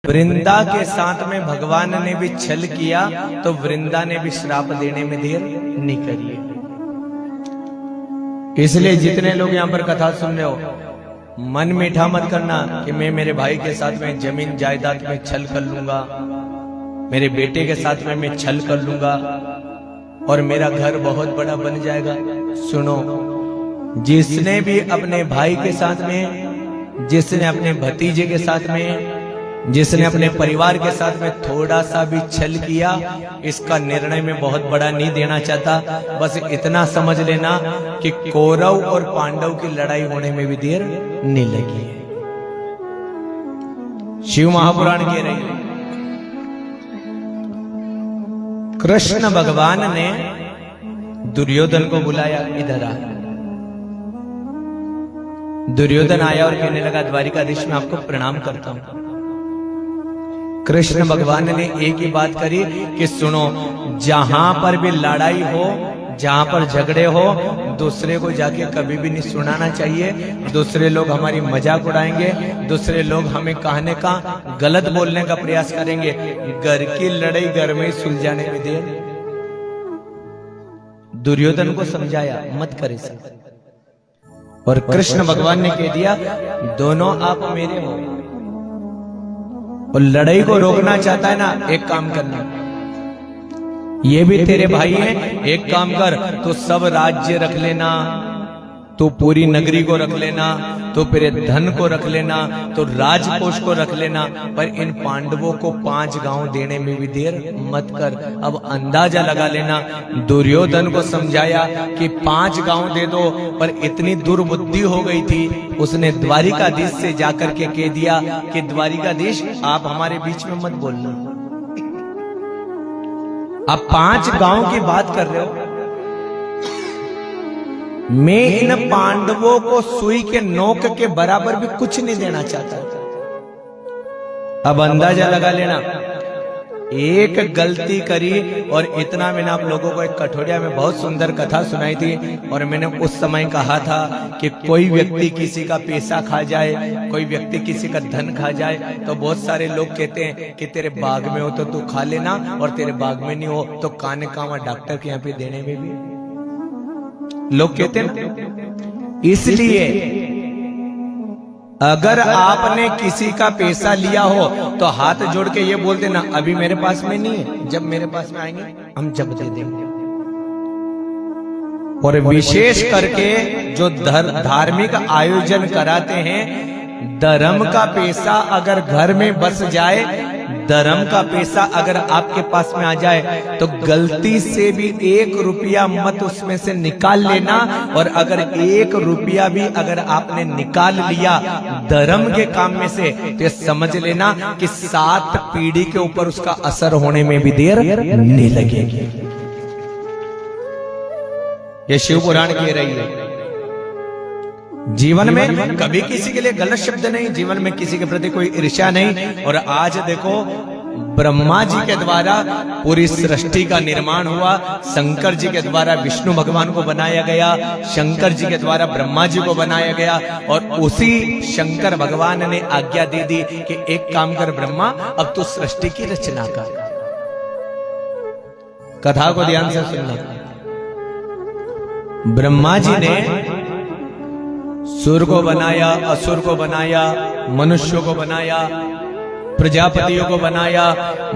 वृंदा के साथ में भगवान ने भी छल किया तो वृंदा ने भी श्राप देने में देर नहीं करी। इसलिए जितने लोग यहाँ पर कथा सुन रहे हो, मन मीठा मत करना कि मैं मेरे भाई के साथ में जमीन जायदाद में छल कर लूंगा, मेरे बेटे के साथ में मैं छल कर लूंगा और मेरा घर बहुत बड़ा बन जाएगा। सुनो, जिसने भी अपने भाई के साथ में, जिसने अपने भतीजे के साथ में, जिसने अपने परिवार के साथ में थोड़ा सा भी छल किया, इसका निर्णय में बहुत बड़ा नहीं देना चाहता। बस इतना समझ लेना कि कौरव और पांडव की लड़ाई होने में भी देर नहीं लगी है। शिव महापुराण कह रही है, कृष्ण भगवान ने दुर्योधन को बुलाया, इधर आ। दुर्योधन आया और कहने लगा, द्वारिकाधीश में आपको प्रणाम करता हूं। कृष्ण भगवान ने एक ही बात करी कि सुनो, जहां पर भी लड़ाई हो, जहां पर झगड़े हो, दूसरे को जाके कभी भी नहीं सुनाना चाहिए। दूसरे लोग हमारी मजाक उड़ाएंगे, दूसरे लोग हमें कहने का, गलत बोलने का प्रयास करेंगे। घर की लड़ाई घर में सुलझाने में देर। दुर्योधन को समझाया मत करे सब, और कृष्ण भगवान ने कह दिया, दोनों आप मेरे हो। और लड़ाई को रोकना चाहता है ना, एक काम करना, ये भी तेरे भाई हैं, एक काम कर, तो सब राज्य रख लेना, तो पूरी नगरी को रख लेना, तो फिर धन को रख लेना, तो राजकोष को रख लेना, पर इन पांडवों को 5 गांव देने में भी देर मत कर। अब अंदाजा लगा लेना, दुर्योधन को समझाया कि 5 गांव दे दो, पर इतनी दुर्बुद्धि हो गई थी, उसने द्वारिकाधीश से जाकर के कह दिया कि द्वारिकाधीश आप हमारे बीच में मत बोलना। आप 5 गांव की बात कर रहे हो, मैं इन पांडवों को सुई के नोक के बराबर भी कुछ नहीं देना चाहता। अब अंदाजा लगा लेना, एक गलती करी, और इतना मैंने आप लोगों को एक कठोरिया में बहुत सुंदर कथा सुनाई थी, और मैंने उस समय कहा था कि कोई व्यक्ति किसी का पैसा खा जाए, कोई व्यक्ति किसी का धन खा जाए, तो बहुत सारे लोग कहते हैं कि तेरे बाग में हो तो तू खा लेना, और तेरे बाग में नहीं हो तो काने कामा डॉक्टर के यहाँ पे देने में भी लोग कहते हैं। इसलिए अगर आपने किसी का पैसा लिया हो तो हाथ जोड़ के ये बोल देना, अभी मेरे पास में नहीं है, जब मेरे पास में आएंगे हम जब दे देंगे। और विशेष करके जो धार्मिक आयोजन कराते हैं, धर्म का पैसा अगर घर में बस जाए, धर्म का पैसा अगर आपके पास में आ जाए, तो गलती से भी 1 रुपया मत उसमें से निकाल लेना। और अगर 1 रुपया भी अगर आपने निकाल लिया धर्म के काम में से, तो समझ लेना कि 7 पीढ़ी के ऊपर उसका असर होने में भी देर नहीं लगेगी। ये शिव पुराण कह रही है। जीवन में कभी किसी के लिए गलत शब्द नहीं, जीवन में किसी के प्रति कोई ईर्ष्या नहीं। और आज देखो, ब्रह्मा जी के द्वारा पूरी सृष्टि का निर्माण हुआ, शंकर जी के द्वारा विष्णु भगवान को बनाया गया, शंकर जी के द्वारा ब्रह्मा जी को बनाया गया, और उसी शंकर भगवान ने आज्ञा दे दी कि एक काम कर ब्रह्मा, अब तू सृष्टि की रचना कर। कथा को ध्यान से सुनना। ब्रह्मा जी ने सुर को बनाया, असुर को बनाया, मनुष्यों को बनाया, प्रजापतियों को बनाया,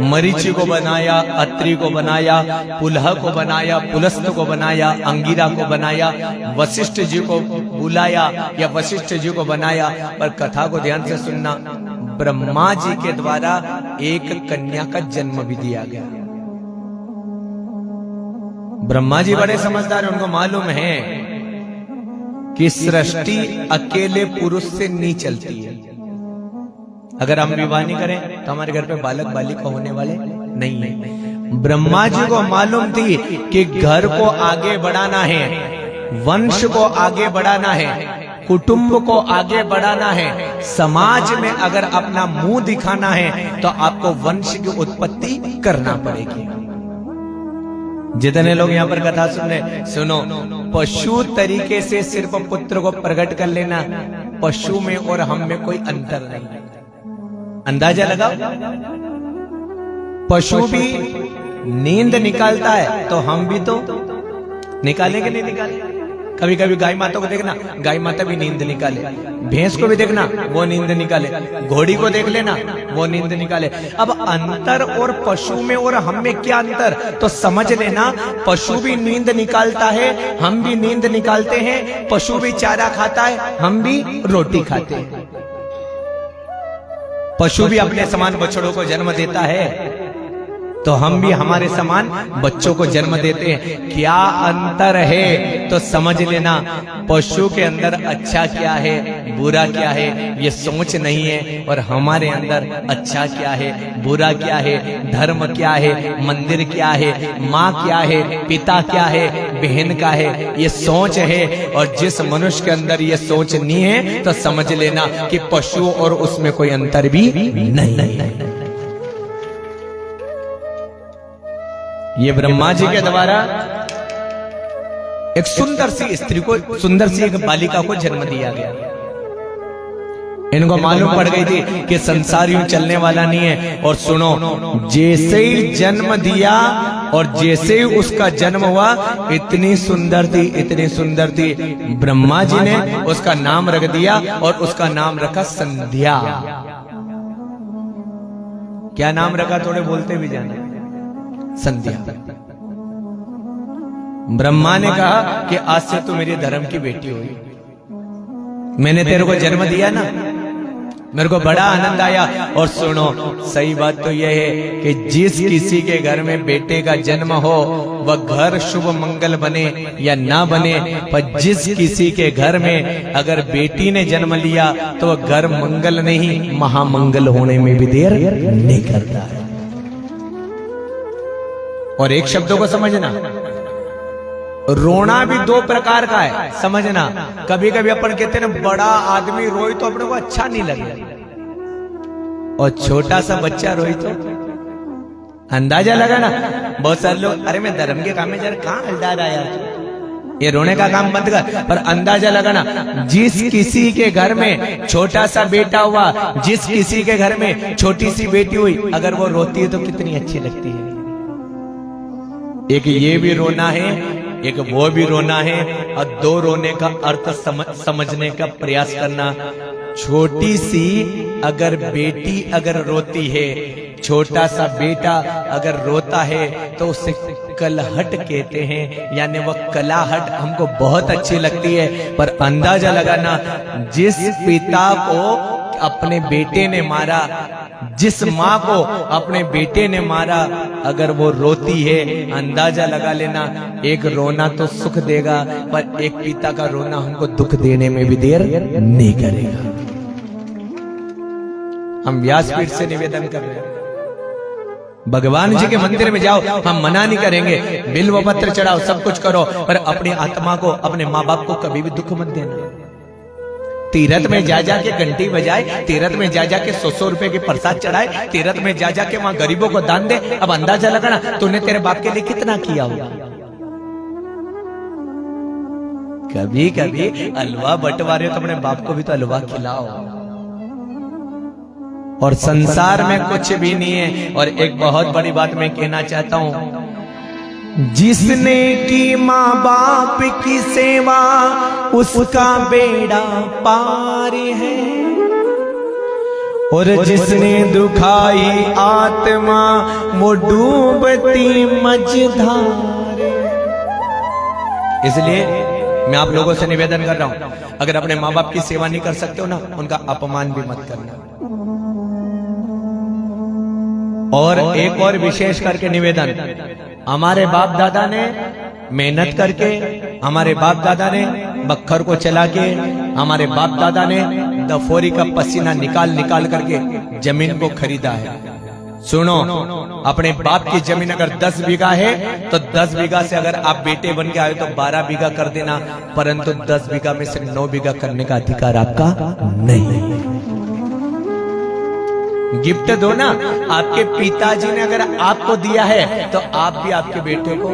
मरीचि को बनाया, अत्रि को बनाया, पुलह को बनाया, पुलस्त को बनाया, अंगिरा को बनाया, वशिष्ठ जी को बुलाया या वशिष्ठ जी को बनाया। पर कथा को ध्यान से सुनना, ब्रह्मा जी के द्वारा एक कन्या का जन्म भी दिया गया। ब्रह्मा जी बड़े समझदार हैं, उनको मालूम है कि सृष्टि अकेले पुरुष से नहीं चलती है। अगर हम विवाह नहीं करें तो हमारे घर पे बालक बालिका होने वाले नहीं है। ब्रह्मा जी को मालूम थी कि घर को आगे बढ़ाना है, वंश को आगे बढ़ाना है, कुटुंब को आगे बढ़ाना है, समाज में अगर अपना मुंह दिखाना है तो आपको वंश की उत्पत्ति करना पड़ेगी। जितने लोग यहाँ पर कथा सुन रहे, सुनो, पशु तरीके से सिर्फ पुत्र को प्रकट कर लेना, पशु में और हम में कोई अंतर नहीं। अंदाजा लगाओ, पशु भी नींद निकालता है तो हम भी तो निकालेंगे, नहीं निकालेंगे? कभी कभी गाय माता को देखना, गाय माता भी नींद निकाले, भैंस को भी देखना वो नींद निकाले, घोड़ी को देख लेना वो नींद निकाले। अब अंतर और पशु में और हम में क्या अंतर, तो समझ लेना, पशु भी नींद निकालता है, हम भी नींद निकालते हैं। पशु भी चारा खाता है, हम भी रोटी खाते हैं। पशु भी अपने समान बछड़ों को जन्म देता है, तो हम भी हमारे समान बच्चों को जन्म देते हैं। क्या अंतर है, तो समझ लेना, पशु के अंदर अच्छा क्या है, बुरा क्या है, ये सोच नहीं है, और हमारे अंदर अच्छा क्या है, बुरा क्या है, धर्म क्या है, मंदिर क्या है, माँ क्या है, पिता क्या है, बहन का है, ये सोच है। और जिस मनुष्य के अंदर ये सोच नहीं है, तो समझ लेना कि पशु और उसमें कोई अंतर भी नहीं। ये ब्रह्मा जी के द्वारा एक सुंदर सी स्त्री को, सुंदर सी एक बालिका को जन्म दिया गया। इनको मालूम पड़ गई थी कि संसार यूं चलने वाला नहीं है। और सुनो, जैसे ही जन्म दिया और जैसे ही उसका जन्म हुआ, इतनी सुंदर थी, इतनी सुंदर थी, ब्रह्मा जी ने उसका नाम रख दिया और उसका नाम रखा संध्या। क्या नाम रखा, थोड़े बोलते भी जाना, संध्या। ब्रह्मा ने कहा कि आज से तू मेरे धर्म की बेटी हुई, मैंने तेरे को जन्म दिया ना, मेरे को बड़ा आनंद आया। और सुनो, सही बात तो यह है कि जिस किसी के घर में बेटे का जन्म हो, वह घर शुभ मंगल बने या ना बने, पर जिस किसी के घर में अगर बेटी ने जन्म लिया, तो वह घर मंगल नहीं, महामंगल होने में भी देर नहीं करता है। और एक शब्दों को समझना, रोना भी दो प्रकार का है, समझना। कभी कभी अपन कहते हैं ना, बड़ा आदमी रोई तो अपने को अच्छा नहीं लगे, और छोटा सा बच्चा रोई तो अंदाजा लगा ना। बहुत सारे लोग, अरे मैं धर्म के काम में जरा कहां हलदा रहा यार, ये रोने का काम बंद कर। पर अंदाजा लगाना, जिस किसी के घर में छोटा सा बेटा हुआ, जिस किसी के घर में छोटी सी बेटी हुई, अगर वो रोती है तो कितनी अच्छी लगती है। एक ये भी रोना है, एक वो भी रोना है, और दो रोने का अर्थ समझने का प्रयास करना। छोटी सी अगर बेटी अगर रोती है, छोटा सा बेटा अगर रोता है, तो उसे कलहट कहते हैं, यानी वह कलाहट हमको बहुत अच्छी लगती है। पर अंदाजा लगाना, जिस पिता को अपने बेटे ने मारा, जिस माँ को अपने बेटे ने मारा, अगर वो रोती है, अंदाजा लगा लेना, एक रोना तो सुख देगा, पर एक पिता का रोना हमको दुख देने में भी देर नहीं करेगा। हम व्यासपीठ से निवेदन कर रहे हैं, भगवान जी के मंदिर में जाओ, हम मना नहीं करेंगे, बिल्व पत्र चढ़ाओ, सब कुछ करो, पर अपनी आत्मा को, अपने माँ बाप को कभी भी दुख मत देना। तीरथ में जा जाके घंटी बजाए, तीरथ में जा जाके 100 रुपए के प्रसाद चढ़ाए, तीरथ में जा जाके वहां गरीबों को दान दे। अब अंदाजा लगाना, तूने तेरे बाप के लिए कितना किया होगा। कभी कभी हलवा बंटवारे तो अपने बाप को भी तो हलवा खिलाओ। और संसार में कुछ भी नहीं है। और एक बहुत बड़ी बात मैं कहना चाहता हूं, जिसने की माँ बाप की सेवा, उसका बेड़ा पार है, और जिसने दुखाई आत्मा, वो डूबती मझधार। इसलिए मैं आप लोगों से निवेदन कर रहा हूं, अगर अपने माँ बाप की सेवा नहीं कर सकते हो ना, उनका अपमान भी मत करना। और एक और विशेष करके निवेदन, हमारे बाप दादा ने मेहनत करके, हमारे बाप दादा ने बखर को चला के, हमारे बाप दादा ने दफोरी का पसीना निकाल निकाल करके जमीन को खरीदा है। सुनो, अपने बाप की जमीन अगर 10 बीघा है, तो 10 बीघा से अगर आप बेटे बन के आए तो 12 बीघा कर देना, परंतु 10 बीघा में से 9 बीघा करने का अधिकार आपका नहीं। गिफ्ट दो ना, आपके पिताजी ने अगर आपको दिया है, तो आप भी आपके बेटे को।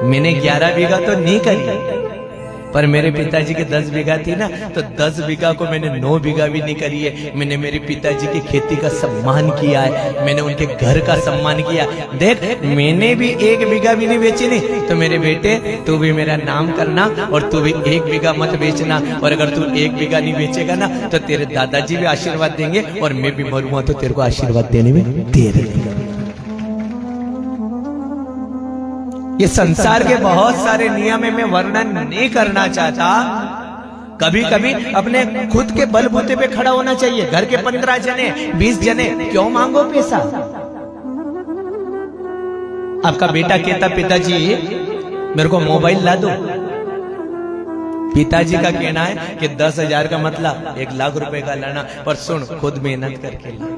मैंने 11 बीघा तो नहीं करी, पर मेरे पिताजी के 10 बीघा थी ना, तो 10 बीघा को मैंने 9 बीघा भी नहीं करी है। मैंने मेरे पिताजी की खेती का सम्मान किया है, मैंने उनके घर का सम्मान किया। देख मैंने भी 1 बीघा भी नहीं बेची नहीं। तो मेरे बेटे तू भी मेरा नाम करना और तू भी 1 बीघा मत बेचना। और अगर तू 1 बीघा नहीं बेचेगा ना तो तेरे दादाजी भी आशीर्वाद देंगे और मैं भी मरूंगा तो तेरे को आशीर्वाद देने में देर नहीं। ये संसार के बहुत सारे नियम में वर्णन नहीं करना चाहता। कभी कभी अपने खुद के बलबूते पे खड़ा होना चाहिए। घर के 15 जने 20 जने क्यों मांगो पैसा। आपका बेटा कहता पिताजी मेरे को मोबाइल ला दो। पिताजी का कहना है कि 10,000 का मतलब 1 लाख रुपए का लाना। पर सुन खुद मेहनत करके ला।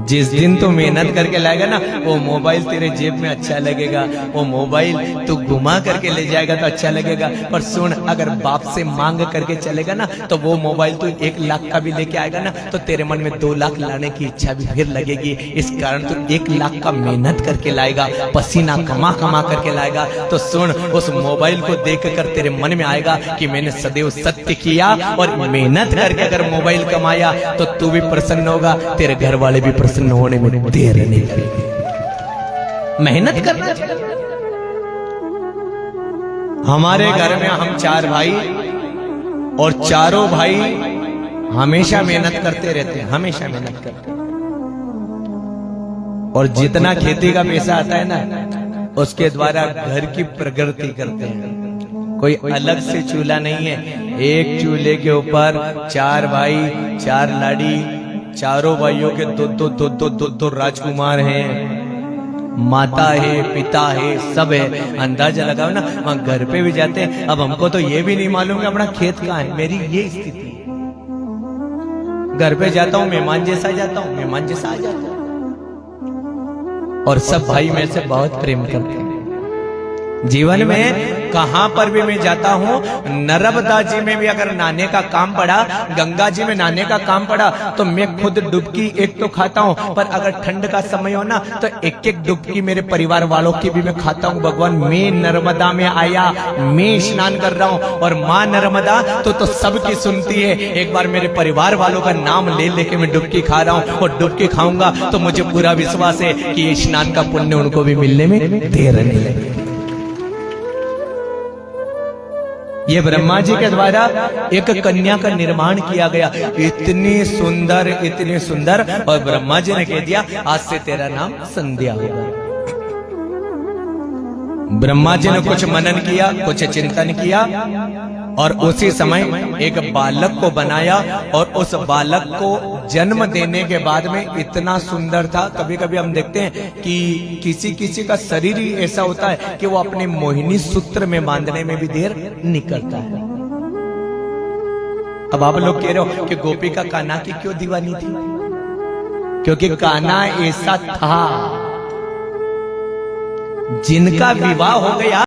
जिस दिन तू मेहनत करके लाएगा ना वो मोबाइल तेरे जेब में अच्छा लगेगा, वो मोबाइल तू घुमा करके ले जाएगा तो अच्छा लगेगा। पर सुन अगर बाप से मांग करके चलेगा ना तो वो मोबाइल तू 1 लाख का भी लेके आएगा ना तो तेरे मन में 2 लाख लाने की इच्छा भी फिर लगेगी। इस कारण तू 1 लाख का मेहनत करके लाएगा, पसीना कमा कमा करके लाएगा। तो सुन उस मोबाइल को देख कर तेरे मन में आएगा कि मैंने सदैव सत्य किया और मेहनत करके अगर मोबाइल कमाया तो तू भी प्रसन्न होगा, तेरे घर वाले भी प्रसन्न होने में देर नहीं लगेगी। मेहनत करना चाहिए। हमारे घर में हम 4 भाई और चारों भाई हमेशा मेहनत करते रहते हैं, हमेशा मेहनत करते हैं। और जितना खेती का पैसा आता है ना उसके द्वारा घर की प्रगति करते हैं। कोई अलग से चूल्हा नहीं है, एक चूल्हे के ऊपर 4 भाई 4 लाड़ी, चारों भाइयों के दो राजकुमार हैं, माता है, पिता है, सब है। अंदाजा लगाओ ना, वहां घर पे भी जाते हैं। अब हमको तो ये भी नहीं मालूम कि अपना खेत कहाँ है। मेरी ये स्थिति है। घर पे जाता हूँ मेहमान जैसा जाता हूँ, मेहमान जैसा आ जाता हूँ। और सब भाई मेरे से बहुत प्रेम करते हैं। जीवन में कहां पर भी मैं जाता हूं, नर्मदा जी में भी अगर नहाने का काम पड़ा, गंगा जी में नहाने का काम पड़ा तो मैं खुद डुबकी एक तो खाता हूं। पर अगर ठंड का समय हो ना तो एक एक डुबकी मेरे परिवार वालों की भी मैं खाता हूं। भगवान मैं नर्मदा में आया, मैं स्नान कर रहा हूं और माँ नर्मदा तो सबकी सुनती है। एक बार मेरे परिवार वालों का नाम ले लेके मैं डुबकी खा रहा हूं और डुबकी खाऊंगा तो मुझे पूरा विश्वास है कि ये स्नान का पुण्य उनको भी मिलने में देर नहीं लगेगी। ये ब्रह्मा जी के द्वारा एक कन्या का निर्माण किया गया, इतनी सुंदर। और ब्रह्मा जी ने कह दिया आज से तेरा नाम संध्या होगा। ब्रह्मा जी ने कुछ मनन किया, कुछ चिंतन किया और उसी समय एक बालक को बनाया। और उस बालक को जन्म देने के बाद में इतना सुंदर था। कभी कभी हम देखते हैं कि किसी का शरीर ही ऐसा होता है कि वो अपने मोहिनी सूत्र में बांधने में भी देर नहीं करता है। अब आप लोग कह रहे हो कि गोपिका कान्हा की क्यों दीवानी थी? क्योंकि कान्हा ऐसा था जिनका विवाह हो गया